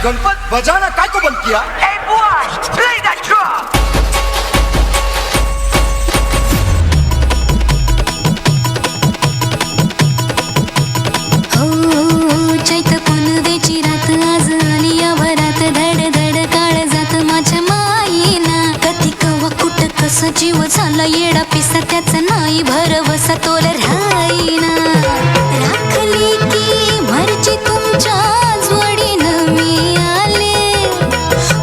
गणपत बजाना काय को बंद KIA? Hey boy, play that drum. हो चैत पुनवेची रात आज आली या भरात धड धड काळ जात माझ्या माईना कधी कवा कुठ कस जीव झाला येडा पिसा त्याचा नाही भरवसा तोल राहीना राखली की मर्जी तुमच्या जोडीनं मी आले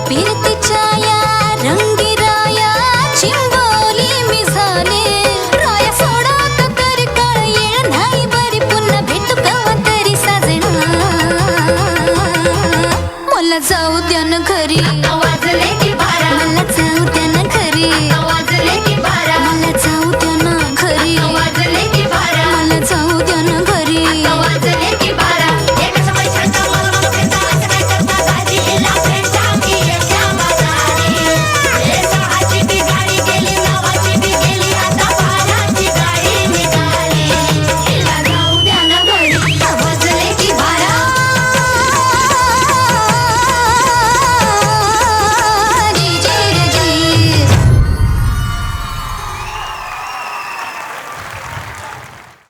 फिरतीच्या या रंगी राया चिंबोली मी झाले राया सोडत तरी काळ येळ नाही बरी पुन्हा भेटू कवा तरी साजना मला जाऊ द्या न घरी.